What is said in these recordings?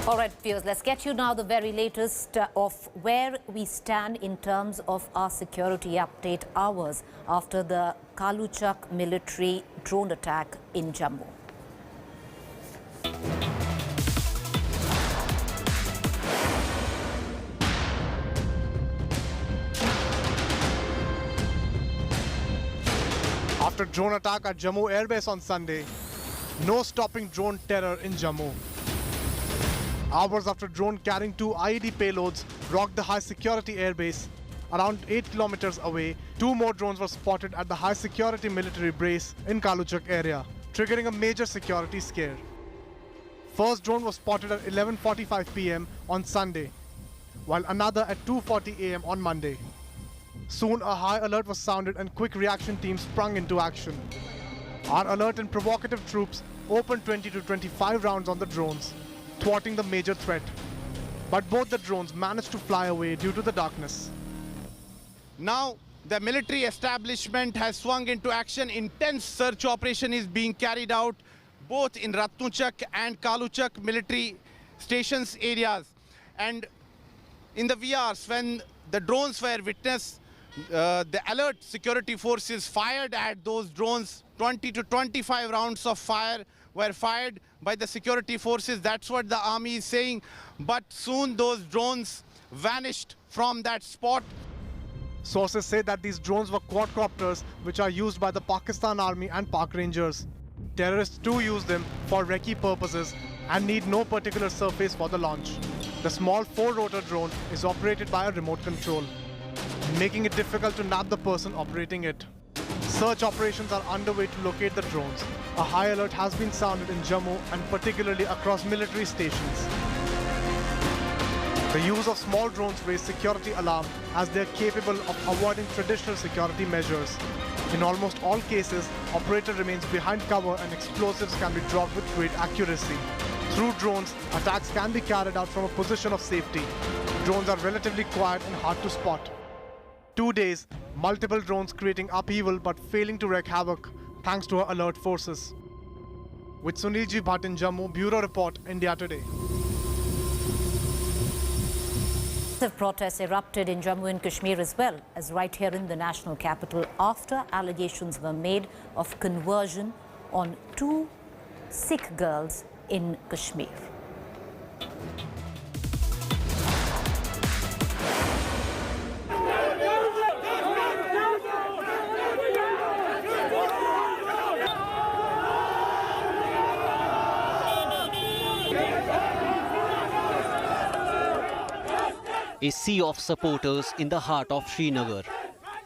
All right, viewers, let's get you now the very latest of where we stand in terms of our security update hours after the Kaluchak military drone attack in Jammu. After drone attack at Jammu Air Base on Sunday, no stopping drone terror in Jammu. Hours after drone carrying 2 IED payloads rocked the high security airbase, around 8 kilometers away, 2 more drones were spotted at the high security military base in Kaluchak area, triggering a major security scare. First drone was spotted at 11:45 p.m. on Sunday, while another at 2:40 a.m. on Monday. Soon a high alert was sounded and quick reaction teams sprung into action. Our alert and provocative troops opened 20 to 25 rounds on the drones, thwarting the major threat. But both the drones managed to fly away due to the darkness. Now the military establishment has swung into action. Intense search operation is being carried out both in Ratnuchak and Kaluchak military stations areas. And in the VRs, when the drones were witnessed, the alert security forces fired at those drones. 20 to 25 rounds of fire were fired by the security forces. That's what the army is saying. But soon those drones vanished from that spot. Sources say that these drones were quadcopters which are used by the Pakistan Army and Pak Rangers. Terrorists too use them for recce purposes and need no particular surface for the launch. The small 4-rotor drone is operated by a remote control, making it difficult to nab the person operating it. Search operations are underway to locate the drones. A high alert has been sounded in Jammu and particularly across military stations. The use of small drones raise security alarm as they are capable of avoiding traditional security measures. In almost all cases, operator remains behind cover and explosives can be dropped with great accuracy. Through drones, attacks can be carried out from a position of safety. Drones are relatively quiet and hard to spot. 2 days, multiple drones creating upheaval but failing to wreak havoc thanks to our alert forces. With Sunilji Bhatt in Jammu, Bureau Report, India Today. Protests erupted in Jammu and Kashmir as well as right here in the national capital after allegations were made of conversion on 2 Sikh girls in Kashmir. A sea of supporters in the heart of Srinagar.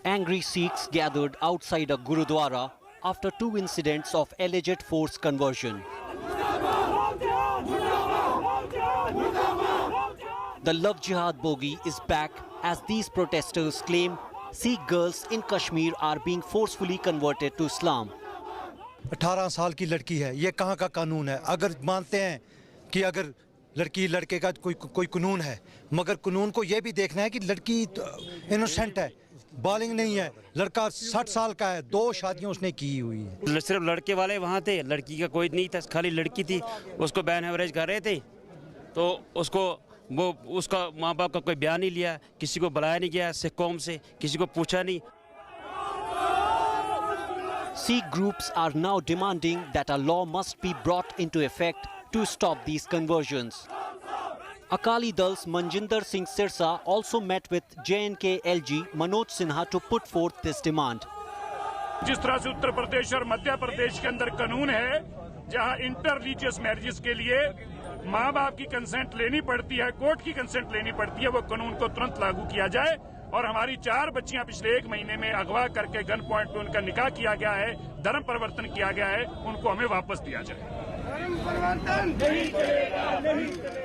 Angry Sikhs gathered outside a Gurudwara after 2 incidents of alleged forced conversion. The Love Jihad bogey is back as these protesters claim Sikh girls in Kashmir are being forcefully converted to Islam. 18 साल की लड़की है, ये कहाँ का कानून है? अगर मानते हैं कि अगर लड़की लड़के का कोई कानून है, मगर कानून को ये भी देखना है कि लड़की इनोसेंट है, बालिग नहीं है, लड़का 60 साल का है, 2 शादियां उसने की हुई है। सिर्फ लड़के वाले वहाँ थे, लड़की का कोई नहीं था, खाली लड़की थी। उसको बैन एवरेज कर रहे थे, तो उसका माँ बाप का कोई बयान नहीं लिया, किसी को बुलाया नहीं गया, सिख कौम से किसी को पूछा नहीं। Sikh groups are now demanding that a law must be brought into effect to stop these conversions. Akali Dal's Manjinder Singh Sirsa also met with JNK LG Manoj Sinha to put forth this demand. जिस तरह से उत्तर प्रदेश और मध्य प्रदेश के अंदर कानून है जहां inter religious marriages के लिए माँ बाप की कंसेंट लेनी पड़ती है, कोर्ट की कंसेंट लेनी पड़ती है, वो कानून को तुरंत लागू किया जाए। और हमारी 4 बच्चियां पिछले 1 महीने में अगवा करके गन पॉइंट पे उनका निकाह किया गया है, धर्म परिवर्तन किया गया है, उनको हमें वापस दिया जाए।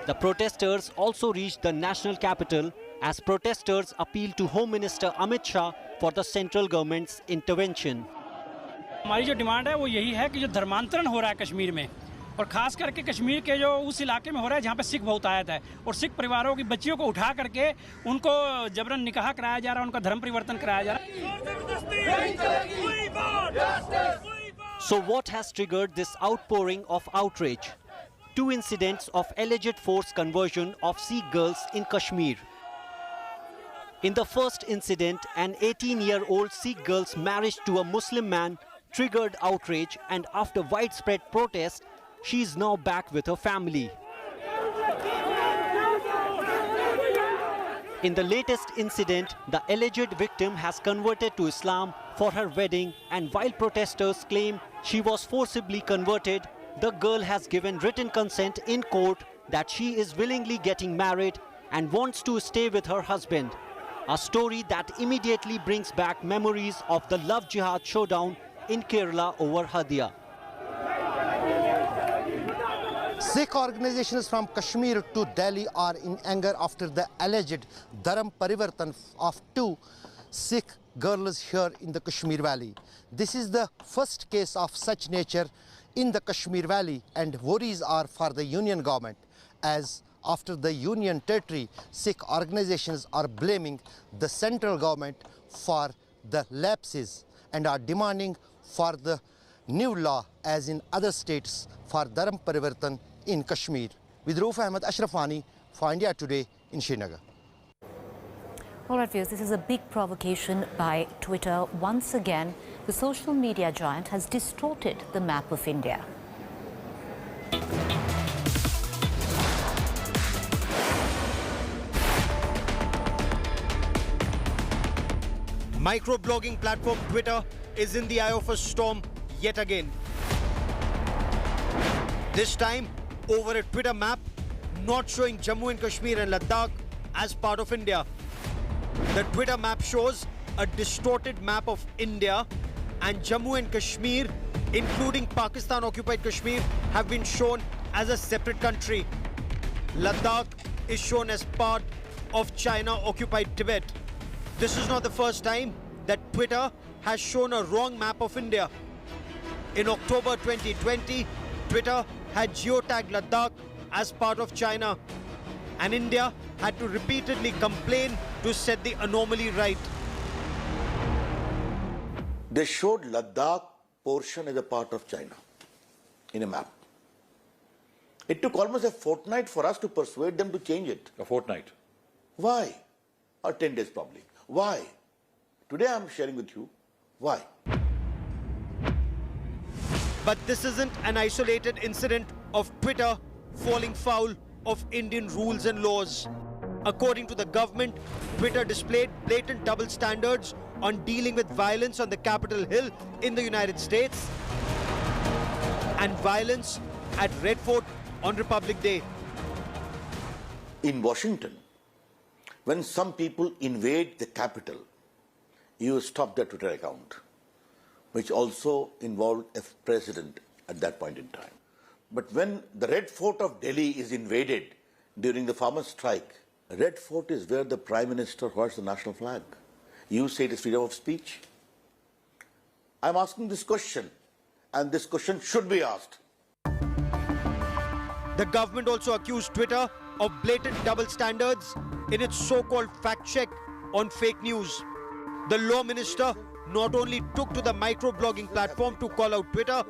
The protesters also reached the national capital as protesters appealed to Home Minister Amit Shah for the central government's intervention. हमारी जो डिमांड है वो यही है कि जो धर्मांतरण हो रहा है कश्मीर में, और खास करके कश्मीर के जो उस इलाके में हो रहा है जहाँ पे सिख बहुतायत है, और सिख परिवारों की बच्चियों को उठा करके उनको जबरन निकाह कराया जा रहा है, उनका धर्म परिवर्तन कराया जा रहा है। So what has triggered this outpouring of outrage? two incidents of alleged forced conversion of Sikh girls in Kashmir. In the first incident, an 18-year-old Sikh girl's marriage to a Muslim man triggered outrage, and after widespread protest, she is now back with her family. In the latest incident, the alleged victim has converted to Islam for her wedding, and while protesters claim she was forcibly converted, the girl has given written consent in court that she is willingly getting married and wants to stay with her husband. A story that immediately brings back memories of the love jihad showdown in Kerala over Hadia. Sikh organizations from Kashmir to Delhi are in anger after the alleged dharam parivartan of two Sikh girls here in the Kashmir Valley. This is the first case of such nature in the Kashmir Valley, and worries are for the union government, as after the union territory, Sikh organizations are blaming the central government for the lapses and are demanding for the new law as in other states for dharam parivartan in Kashmir. With Rauf Ahmed Ashrafani for India Today in Srinagar. All right, viewers, this is a big provocation by Twitter. Once again, the social media giant has distorted the map of India. Microblogging platform Twitter is in the eye of a storm yet again. This time over a Twitter map not showing Jammu and Kashmir and Ladakh as part of India. The Twitter map shows a distorted map of India, and Jammu and Kashmir, including Pakistan-occupied Kashmir, have been shown as a separate country. Ladakh is shown as part of China-occupied Tibet. This is not the first time that Twitter has shown a wrong map of India. In October 2020, Twitter had geotagged Ladakh as part of China, and India had to repeatedly complain to set the anomaly right. They showed Ladakh portion as a part of China in a map. It took almost a fortnight for us to persuade them to change it. A fortnight? Why? Or 10 days probably. Why? Today I'm sharing with you why. But this isn't an isolated incident of Twitter falling foul of Indian rules and laws. According to the government, Twitter displayed blatant double standards on dealing with violence on the Capitol Hill in the United States and violence at Red Fort on Republic Day. In Washington, when some people invade the Capitol, you stop their Twitter account, which also involved a president at that point in time. But when the Red Fort of Delhi is invaded during the farmers' strike, Red Fort is where the Prime Minister hoists the national flag. You say it is freedom of speech? I'm asking this question, and this question should be asked. The government also accused Twitter of blatant double standards in its so-called fact check on fake news. The law minister not only took to the microblogging platform to call out Twitter,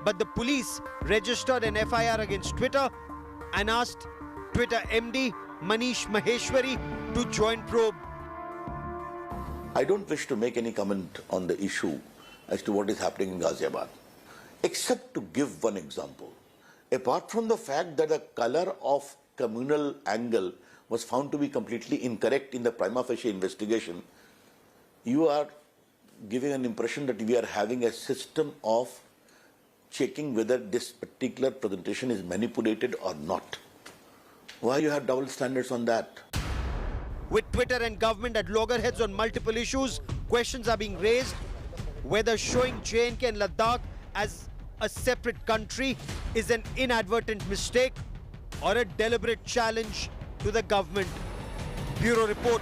but the police registered an FIR against Twitter and asked Twitter MD Manish Maheshwari to join probe. I don't wish to make any comment on the issue as to what is happening in Ghaziabad, except to give one example. Apart from the fact that the color of communal angle was found to be completely incorrect in the prima facie investigation, you are giving an impression that we are having a system of checking whether this particular presentation is manipulated or not. Why you have double standards on that? With Twitter and government at loggerheads on multiple issues, questions are being raised whether showing J&K and Ladakh as a separate country is an inadvertent mistake or a deliberate challenge to the government. Bureau Report,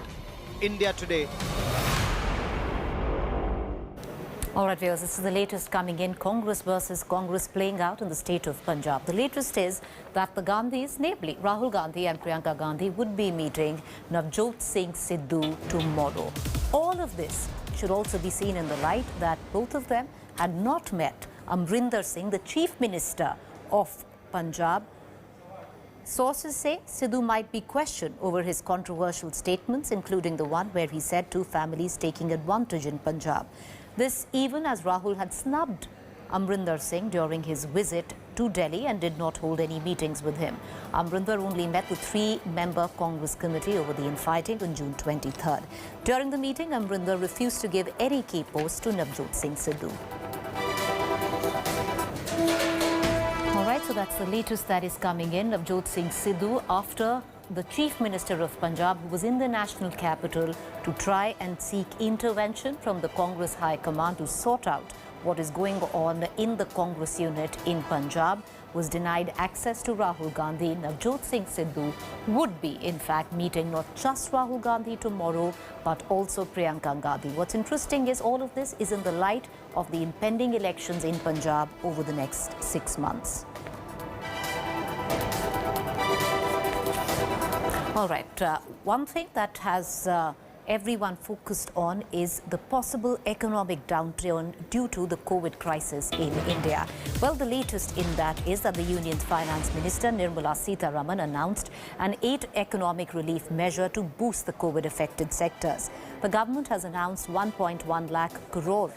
India Today. All right, viewers, this is the latest coming in. Congress versus Congress playing out in the state of Punjab. The latest is that the Gandhis, namely Rahul Gandhi and Priyanka Gandhi, would be meeting Navjot Singh Sidhu tomorrow. All of this should also be seen in the light that both of them had not met Amrinder Singh, the Chief Minister of Punjab, Sources say Sidhu might be questioned over his controversial statements, including the one where he said two families taking advantage in Punjab. This even as Rahul had snubbed Amrinder Singh during his visit to Delhi and did not hold any meetings with him. Amrinder only met the three-member Congress committee over the infighting on June 23rd. During the meeting, Amrinder refused to give any key post to Navjot Singh Sidhu. All right, so that's the latest that is coming in. Navjot Singh Sidhu, after the Chief Minister of Punjab, who was in the national capital to try and seek intervention from the Congress High Command to sort out what is going on in the Congress unit in Punjab, was denied access to Rahul Gandhi. Navjot Singh Sidhu would be, in fact, meeting not just Rahul Gandhi tomorrow, but also Priyanka Gandhi. What's interesting is all of this is in the light of the impending elections in Punjab over the next 6 months. All right, one thing that has everyone focused on is the possible economic downturn due to the COVID crisis in India. Well, the latest in that is that the Union's Finance Minister Nirmala Sitharaman announced an 8 economic relief measure to boost the COVID-affected sectors. The government has announced 1.1 lakh crore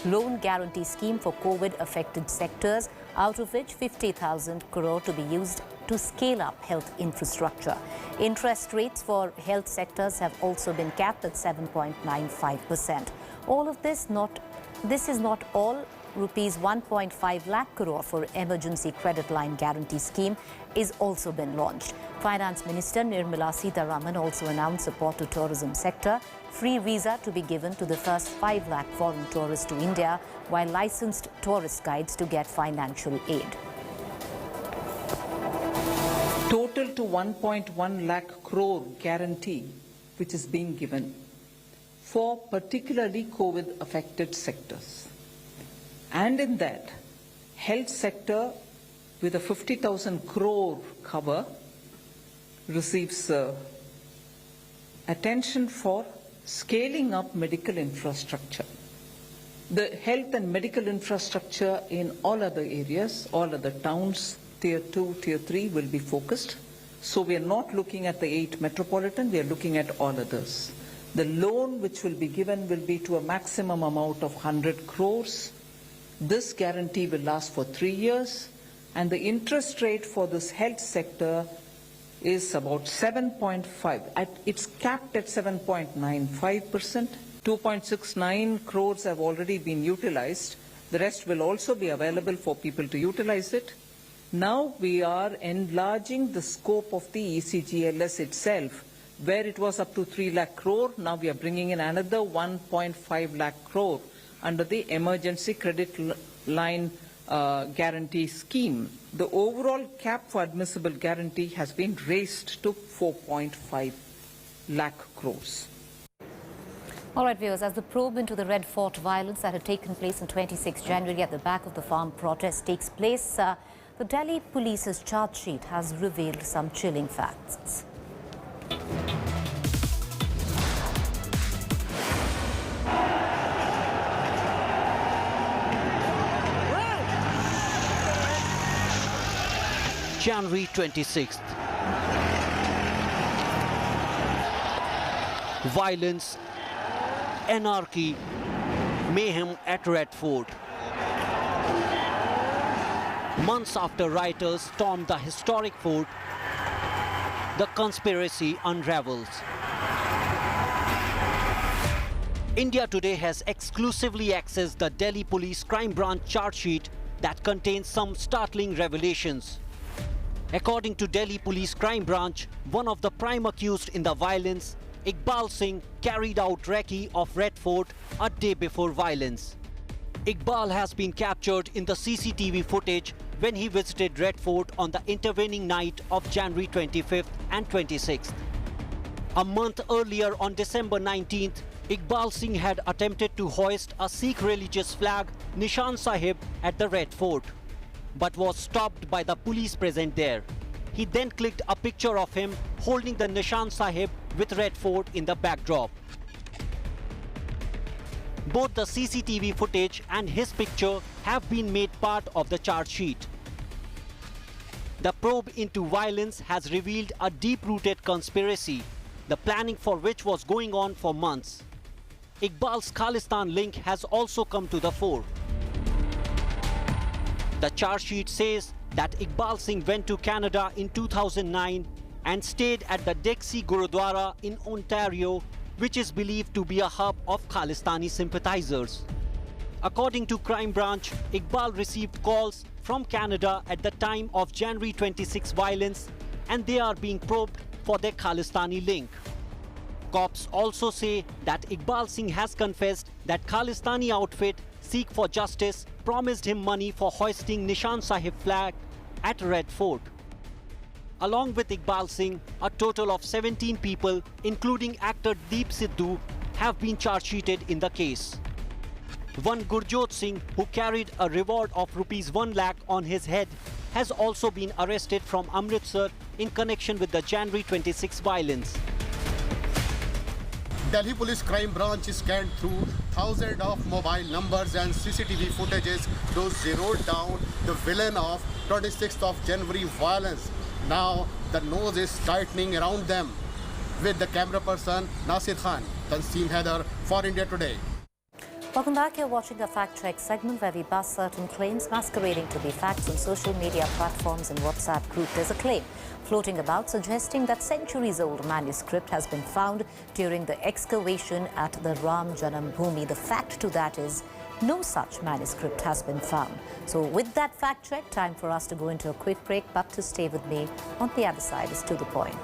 loan guarantee scheme for COVID-affected sectors, out of which 50,000 crore to be used to scale up health infrastructure. Interest rates for health sectors have also been capped at 7.95%. All of this is not all. Rupees 1.5 lakh crore for emergency credit line guarantee scheme is also been launched. Finance Minister Nirmala Sitharaman also announced support to tourism sector, free visa to be given to the first 5 lakh foreign tourists to India, while licensed tourist guides to get financial aid. Total to 1.1 lakh crore guarantee which is being given for particularly COVID affected sectors. And in that, health sector with a 50,000 crore cover receives attention for scaling up medical infrastructure. The health and medical infrastructure in all other areas, all other towns, Tier 2, Tier 3 will be focused. So we are not looking at the 8 metropolitan, we are looking at all others. The loan which will be given will be to a maximum amount of 100 crores. This guarantee will last for 3 years, and the interest rate for this health sector is about 7.5. It's capped at 7.95%. 2.69 crores have already been utilized. The rest will also be available for people to utilize it. Now we are enlarging the scope of the ECGLS itself, where it was up to 3 lakh crore. Now we are bringing in another 1.5 lakh crore under the emergency credit line guarantee scheme. The overall cap for admissible guarantee has been raised to 4.5 lakh crores. All right, viewers, as the probe into the Red Fort violence that had taken place on 26 January at the back of the farm protest takes place, the Delhi police's charge sheet has revealed some chilling facts. January 26th. Violence, anarchy, mayhem at Red Fort. Months after rioters stormed the historic fort, the conspiracy unravels. India Today has exclusively accessed the Delhi Police Crime Branch charge sheet that contains some startling revelations. According to Delhi Police Crime Branch, one of the prime accused in the violence, Iqbal Singh, carried out recce of Red Fort a day before violence. Iqbal has been captured in the CCTV footage when he visited Red Fort on the intervening night of January 25th and 26th. A month earlier, on December 19th, Iqbal Singh had attempted to hoist a Sikh religious flag, Nishan Sahib, at the Red Fort, but was stopped by the police present there. He then clicked a picture of him holding the Nishan Sahib with Red Fort in the backdrop. Both the CCTV footage and his picture have been made part of the charge sheet. The probe into violence has revealed a deep-rooted conspiracy, the planning for which was going on for months. Iqbal's Khalistan link has also come to the fore. The charge sheet says that Iqbal Singh went to Canada in 2009 and stayed at the Dixie Gurudwara in Ontario, which is believed to be a hub of Khalistani sympathizers. According to Crime Branch, Iqbal received calls from Canada at the time of January 26 violence, and they are being probed for their Khalistani link. Cops also say that Iqbal Singh has confessed that Khalistani outfit Seek for Justice promised him money for hoisting Nishan Sahib flag at Red Fort. Along with Iqbal Singh, a total of 17 people, including actor Deep Sidhu, have been charge-sheeted in the case. One Gurjot Singh, who carried a reward of ₹1 lakh on his head, has also been arrested from Amritsar in connection with the January 26 violence. Delhi Police Crime Branch scanned through thousands of mobile numbers and CCTV footages to zero down the villain of 26th of January violence. Now the nose is tightening around them. With the camera person Nasir Khan, Tanseem Haider for India Today. Welcome back. You're watching a fact-check segment where we bust certain claims masquerading to be facts on social media platforms and WhatsApp group. There's a claim floating about suggesting that centuries-old manuscript has been found during the excavation at the Ram Janambhoomi. The fact to that is no such manuscript has been found. So with that fact-check, time for us to go into a quick break, but to stay with me on the other side is To The Point.